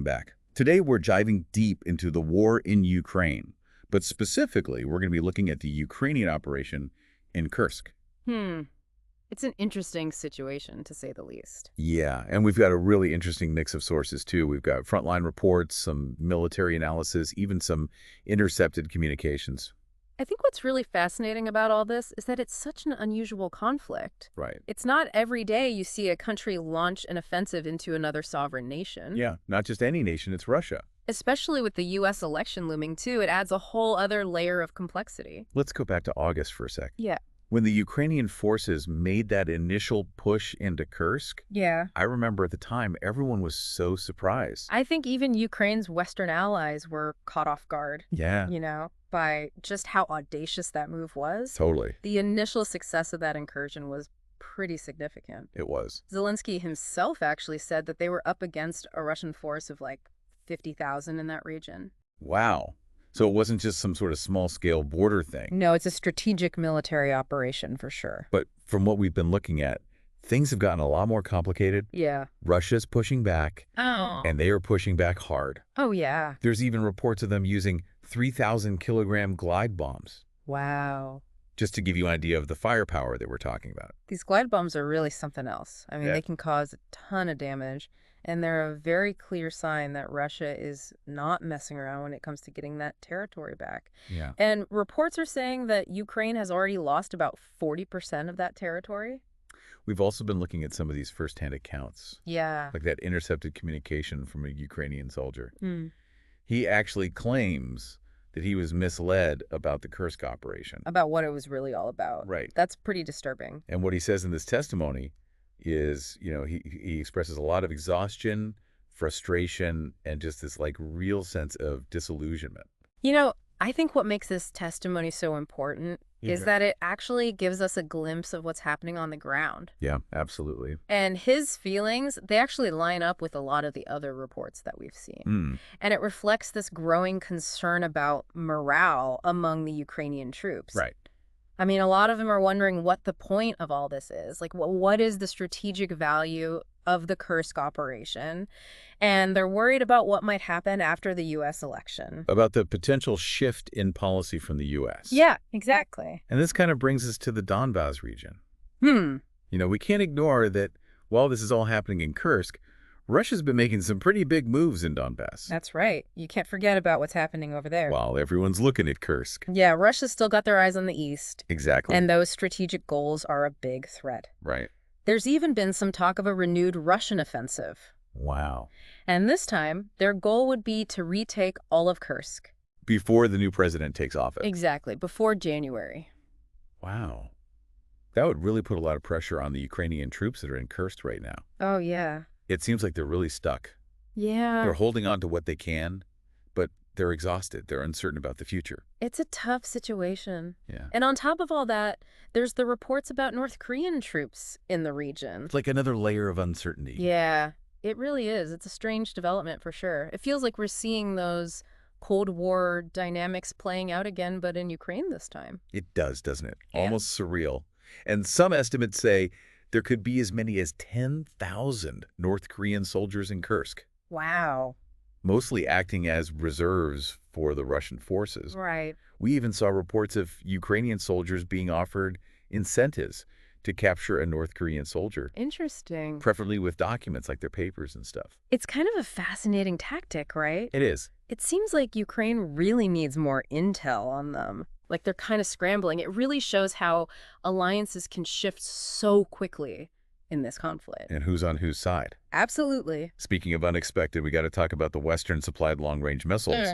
Back. Today, we're diving deep into the war in Ukraine, but specifically, we're going to be looking at the Ukrainian operation in Kursk. Hmm. It's an interesting situation, to say the least. Yeah, and we've got a really interesting mix of sources, too. We've got frontline reports, some military analysis, even some intercepted communications. I think what's really fascinating about all this is that it's such an unusual conflict. Right. It's not every day you see a country launch an offensive into another sovereign nation. Yeah, not just any nation, it's Russia. Especially with the U.S. election looming, too, it adds a whole other layer of complexity. Let's go back to August for a sec. Yeah. When the Ukrainian forces made that initial push into Kursk, Yeah. I remember at the time, everyone was so surprised. I think even Ukraine's Western allies were caught off guard, Yeah, by just how audacious that move was. totally. The initial success of that incursion was pretty significant. It was. Zelensky himself actually said that they were up against a Russian force of like 50,000 in that region. Wow. So it wasn't just some sort of small-scale border thing. No, it's a strategic military operation for sure. But from what we've been looking at, things have gotten a lot more complicated. Yeah. Russia's pushing back, Oh. and they are pushing back hard. Oh, yeah. There's even reports of them using 3,000-kilogram glide bombs, Wow. just to give you an idea of the firepower that we're talking about. These glide bombs are really something else. I mean, Yeah. they can cause a ton of damage, and they're a very clear sign that Russia is not messing around when it comes to getting that territory back. Yeah. And reports are saying that Ukraine has already lost about 40% of that territory. We've also been looking at some of these firsthand accounts, Yeah. like that intercepted communication from a Ukrainian soldier. Hmm. He actually claims that he was misled about the Kursk operation. About what it was really all about. Right. That's pretty disturbing. And what he says in this testimony is, he expresses a lot of exhaustion, frustration, and just this like real sense of disillusionment. I think what makes this testimony so important is that it actually gives us a glimpse of what's happening on the ground. Yeah, absolutely. And his feelings, they actually line up with a lot of the other reports that we've seen. And it reflects this growing concern about morale among the Ukrainian troops. Right. I mean, a lot of them are wondering what the point of all this is. Like, what is the strategic value of the Kursk operation? And they're worried about what might happen after the U.S. election. About the potential shift in policy from the U.S. Yeah, exactly. And this kind of brings us to the Donbas region. Hmm. We can't ignore that while this is all happening in Kursk, Russia's been making some pretty big moves in Donbas. That's right. You can't forget about what's happening over there. While everyone's looking at Kursk. Yeah, Russia's still got their eyes on the east. Exactly. And those strategic goals are a big threat. Right. There's even been some talk of a renewed Russian offensive. Wow. And this time, their goal would be to retake all of Kursk. Before the new president takes office. Exactly, before January. Wow. That would really put a lot of pressure on the Ukrainian troops that are in Kursk right now. Oh, yeah. It seems like they're really stuck. Yeah. They're holding on to what they can, but they're exhausted. They're uncertain about the future. It's a tough situation. Yeah. And on top of all that, there's the reports about North Korean troops in the region. It's like another layer of uncertainty. Yeah, it really is. It's a strange development for sure. It feels like we're seeing those Cold War dynamics playing out again, but in Ukraine this time. It does, doesn't it? Yeah. Almost surreal. And some estimates say there could be as many as 10,000 North Korean soldiers in Kursk, Wow. mostly acting as reserves for the Russian forces. Right. We even saw reports of Ukrainian soldiers being offered incentives to capture a North Korean soldier, Interesting. preferably with documents like their papers and stuff. It's kind of a fascinating tactic, right? It is. It seems like Ukraine really needs more intel on them. Like they're kind of scrambling. It really shows how alliances can shift so quickly in this conflict. And who's on whose side? Absolutely. Speaking of unexpected, we got to talk about the Western-supplied long-range missiles.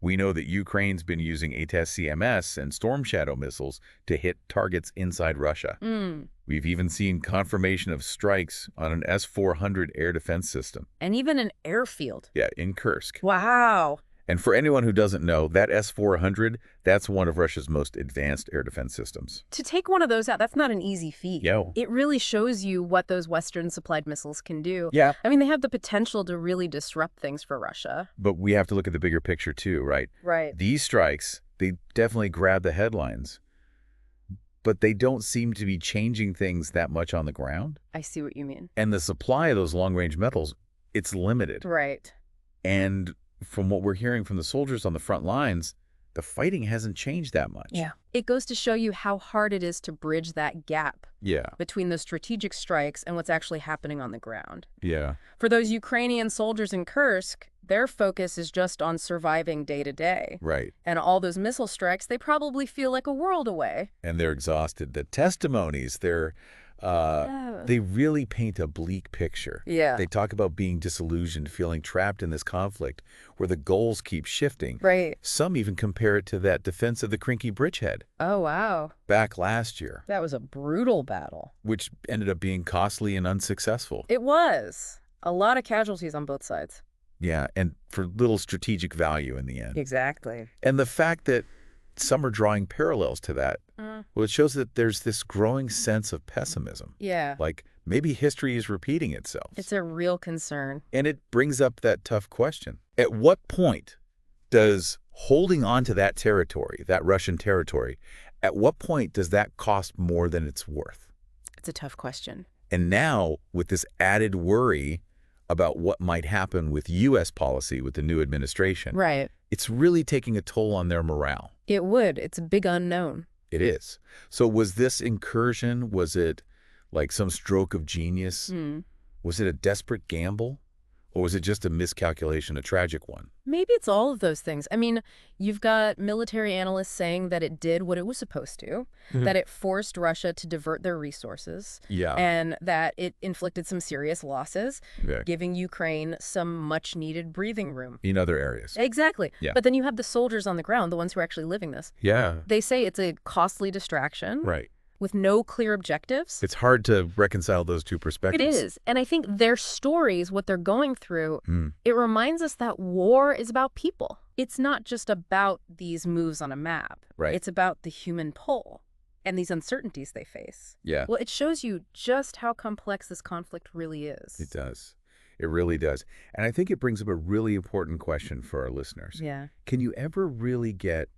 We know that Ukraine's been using ATACMS and Storm Shadow missiles to hit targets inside Russia. We've even seen confirmation of strikes on an S-400 air defense system. And even an airfield. Yeah, in Kursk. Wow. And for anyone who doesn't know, that S-400, that's one of Russia's most advanced air defense systems. To take one of those out, that's not an easy feat. Yo. It really shows you what those Western-supplied missiles can do. Yeah. I mean, they have the potential to really disrupt things for Russia. But we have to look at the bigger picture too, right? Right. These strikes, they definitely grab the headlines, but they don't seem to be changing things that much on the ground. I see what you mean. And the supply of those long-range metals, it's limited. Right. And from what we're hearing from the soldiers on the front lines, the fighting hasn't changed that much. Yeah. It goes to show you how hard it is to bridge that gap Yeah. between the strategic strikes and what's actually happening on the ground. Yeah. For those Ukrainian soldiers in Kursk, their focus is just on surviving day to day. Right. And all those missile strikes, they probably feel like a world away. And they're exhausted. The testimonies, they really paint a bleak picture. Yeah. They talk about being disillusioned, feeling trapped in this conflict where the goals keep shifting. Right. Some even compare it to that defense of the Krinky bridgehead Oh, wow. back last year, That was a brutal battle. which ended up being costly and unsuccessful. It was. A lot of casualties on both sides. Yeah, and for little strategic value in the end. Exactly. And the fact that some are drawing parallels to that, well, it shows that there's this growing sense of pessimism. Yeah. Like maybe history is repeating itself. It's a real concern. And it brings up that tough question. At what point does holding on to that territory, that Russian territory, at what point does that cost more than it's worth? It's a tough question. And now, with this added worry about what might happen with U.S. policy with the new administration, Right. it's really taking a toll on their morale. It would. It's a big unknown. It is. So was this incursion, was it like some stroke of genius? Was it a desperate gamble? Or was it just a miscalculation, a tragic one? Maybe it's all of those things. I mean, you've got military analysts saying that it did what it was supposed to, that it forced Russia to divert their resources, Yeah. and that it inflicted some serious losses, Yeah. giving Ukraine some much-needed breathing room. In other areas. Exactly. Yeah. But then you have the soldiers on the ground, the ones who are actually living this. Yeah. They say it's a costly distraction Right. with no clear objectives. It's hard to reconcile those two It perspectives. is. And I think their stories, what they're going through, it reminds us that war is about people. It's not just about these moves on a map. Right. It's about the human pull and these uncertainties they face. Yeah. Well, it shows you just how complex this conflict really is. It does. It really does. And I think it brings up a really important question for our listeners. Yeah. Can you ever really get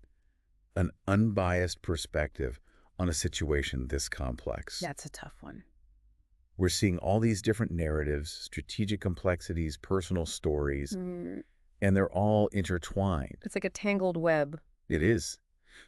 an unbiased perspective on a situation this complex? That's a tough one. We're seeing all these different narratives, strategic complexities, personal stories, and they're all intertwined. It's like a tangled web. It is.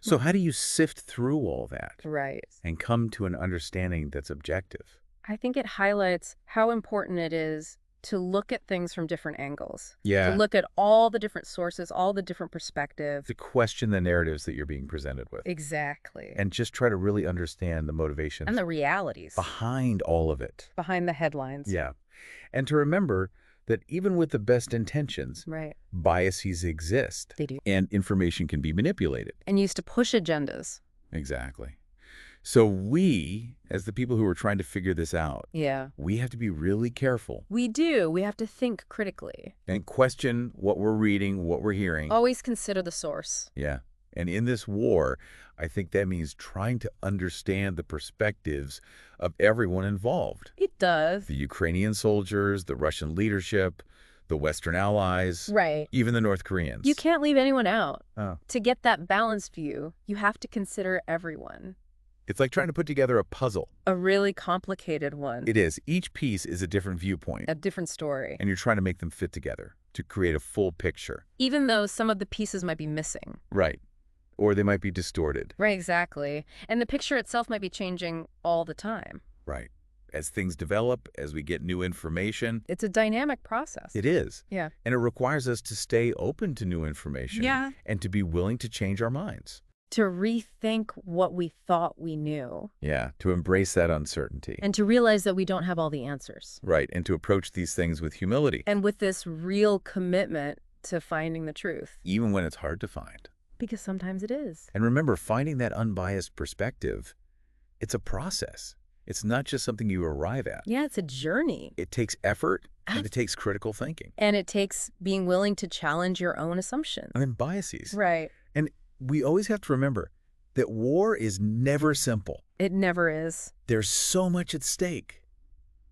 So how do you sift through all that Right. and come to an understanding that's objective? I think it highlights how important it is to look at things from different angles. Yeah. To look at all the different sources, all the different perspectives. To question the narratives that you're being presented with. Exactly. And just try to really understand the motivations And the realities behind all of it. behind the headlines. Yeah. And to remember that even with the best intentions, Right. biases exist. They do. And information can be manipulated. And used to push agendas. Exactly. So we, as the people who are trying to figure this out, Yeah. we have to be really careful We do. We have to think critically. and question what we're reading, what we're hearing. Always consider the source. Yeah. And in this war, I think that means trying to understand the perspectives of everyone involved. It does. The Ukrainian soldiers, the Russian leadership, the Western allies, Right. even the North Koreans. You can't leave anyone out. Oh. To get that balanced view, you have to consider everyone. It's like trying to put together a puzzle. A really complicated one. It is. Each piece is a different viewpoint, A different story. and you're trying to make them fit together to create a full picture. Even though some of the pieces might be missing. Right. Or they might be distorted. Right, exactly. And the picture itself might be changing all the time. Right. As things develop, as we get new information. It's a dynamic process. It is. Yeah. And it requires us to stay open to new information. Yeah. And to be willing to change our minds. To rethink what we thought we knew. Yeah. To embrace that uncertainty. And to realize that we don't have all the answers. Right. And to approach these things with humility. And with this real commitment to finding the truth. Even when it's hard to find. Because sometimes it is. And remember, finding that unbiased perspective, it's a process. It's not just something you arrive at. Yeah, it's a journey. It takes effort and it takes critical thinking. And it takes being willing to challenge your own assumptions. And then biases. Right. And we always have to remember that war is never simple. It never is. There's so much at stake.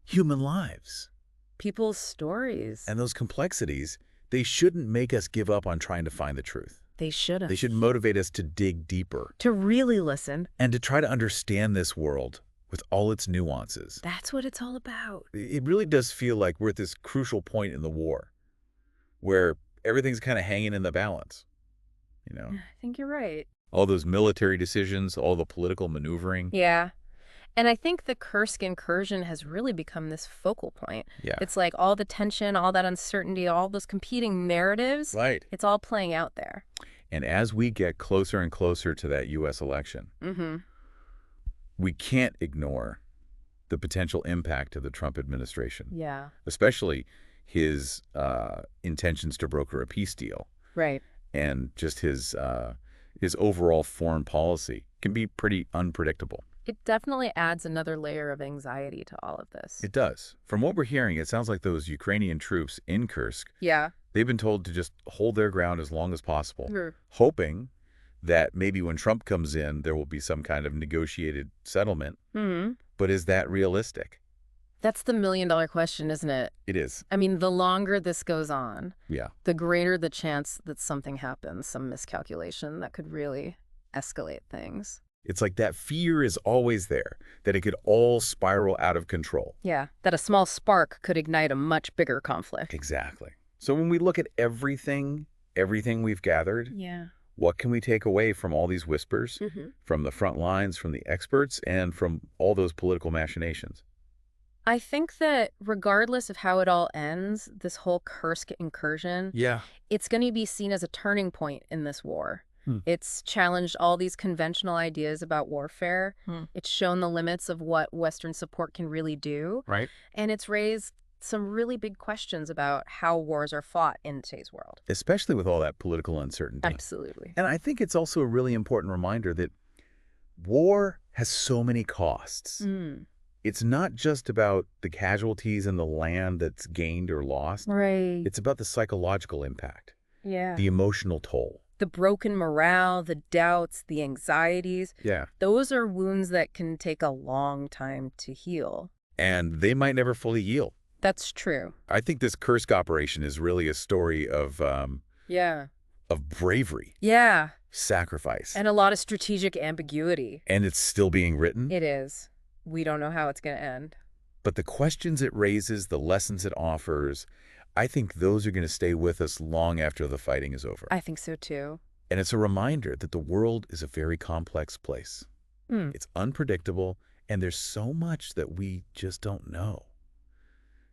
Human lives. People's stories. And those complexities, they shouldn't make us give up on trying to find the truth. They should have. They should motivate us to dig deeper. To really listen. And to try to understand this world with all its nuances. That's what it's all about. It really does feel like we're at this crucial point in the war where everything's kind of hanging in the balance, you know? I think you're right. All those military decisions, all the political maneuvering. Yeah. And I think the Kursk incursion has really become this focal point. Yeah. It's like all the tension, all that uncertainty, all those competing narratives. Right. It's all playing out there. And as we get closer and closer to that U.S. election, we can't ignore the potential impact of the Trump administration. Yeah. Especially his intentions to broker a peace deal. Right. And just his overall foreign policy can be pretty unpredictable. It definitely adds another layer of anxiety to all of this. It does. From what we're hearing, it sounds like those Ukrainian troops in Kursk, they've been told to just hold their ground as long as possible, hoping that maybe when Trump comes in, there will be some kind of negotiated settlement. But is that realistic? That's the million-dollar question, isn't it? It is. I mean, the longer this goes on, the greater the chance that something happens, some miscalculation that could really escalate things. It's like that fear is always there, that it could all spiral out of control. Yeah, that a small spark could ignite a much bigger conflict. Exactly. So when we look at everything we've gathered, what can we take away from all these whispers, from the front lines, from the experts, and from all those political machinations? I think that regardless of how it all ends, this whole Kursk incursion, it's going to be seen as a turning point in this war. It's challenged all these conventional ideas about warfare. It's shown the limits of what Western support can really do. Right. And it's raised some really big questions about how wars are fought in today's world. Especially with all that political uncertainty. Absolutely. And I think it's also a really important reminder that war has so many costs. It's not just about the casualties and the land that's gained or lost. Right. It's about the psychological impact. Yeah. The emotional toll. The broken morale, the doubts, the anxieties. Yeah. Those are wounds that can take a long time to heal. And they might never fully heal. That's true. I think this Kursk operation is really a story of bravery. Yeah. Sacrifice. And a lot of strategic ambiguity. And it's still being written. It is. We don't know how it's going to end. But the questions it raises, the lessons it offers, I think those are going to stay with us long after the fighting is over. I think so, too. And it's a reminder that the world is a very complex place. It's unpredictable, and there's so much that we just don't know.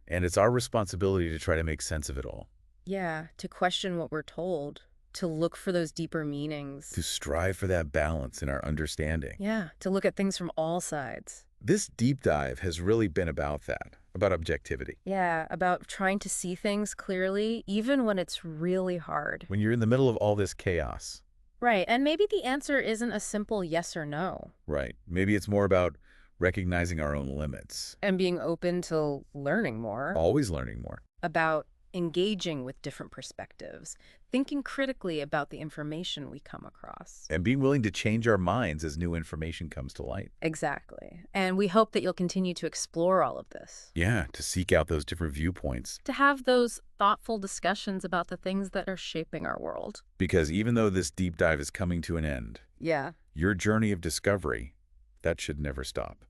And it's our responsibility to try to make sense of it all. Yeah, to question what we're told, to look for those deeper meanings. To strive for that balance in our understanding. Yeah, to look at things from all sides. This deep dive has really been about that, about objectivity. Yeah, about trying to see things clearly, even when it's really hard. When you're in the middle of all this chaos. Right, and maybe the answer isn't a simple yes or no. Right. Maybe it's more about recognizing our own limits. And being open to learning more. Always learning more. About engaging with different perspectives, thinking critically about the information we come across. And being willing to change our minds as new information comes to light. Exactly. And we hope that you'll continue to explore all of this. Yeah, to seek out those different viewpoints. To have those thoughtful discussions about the things that are shaping our world. Because even though this deep dive is coming to an end, your journey of discovery, that should never stop.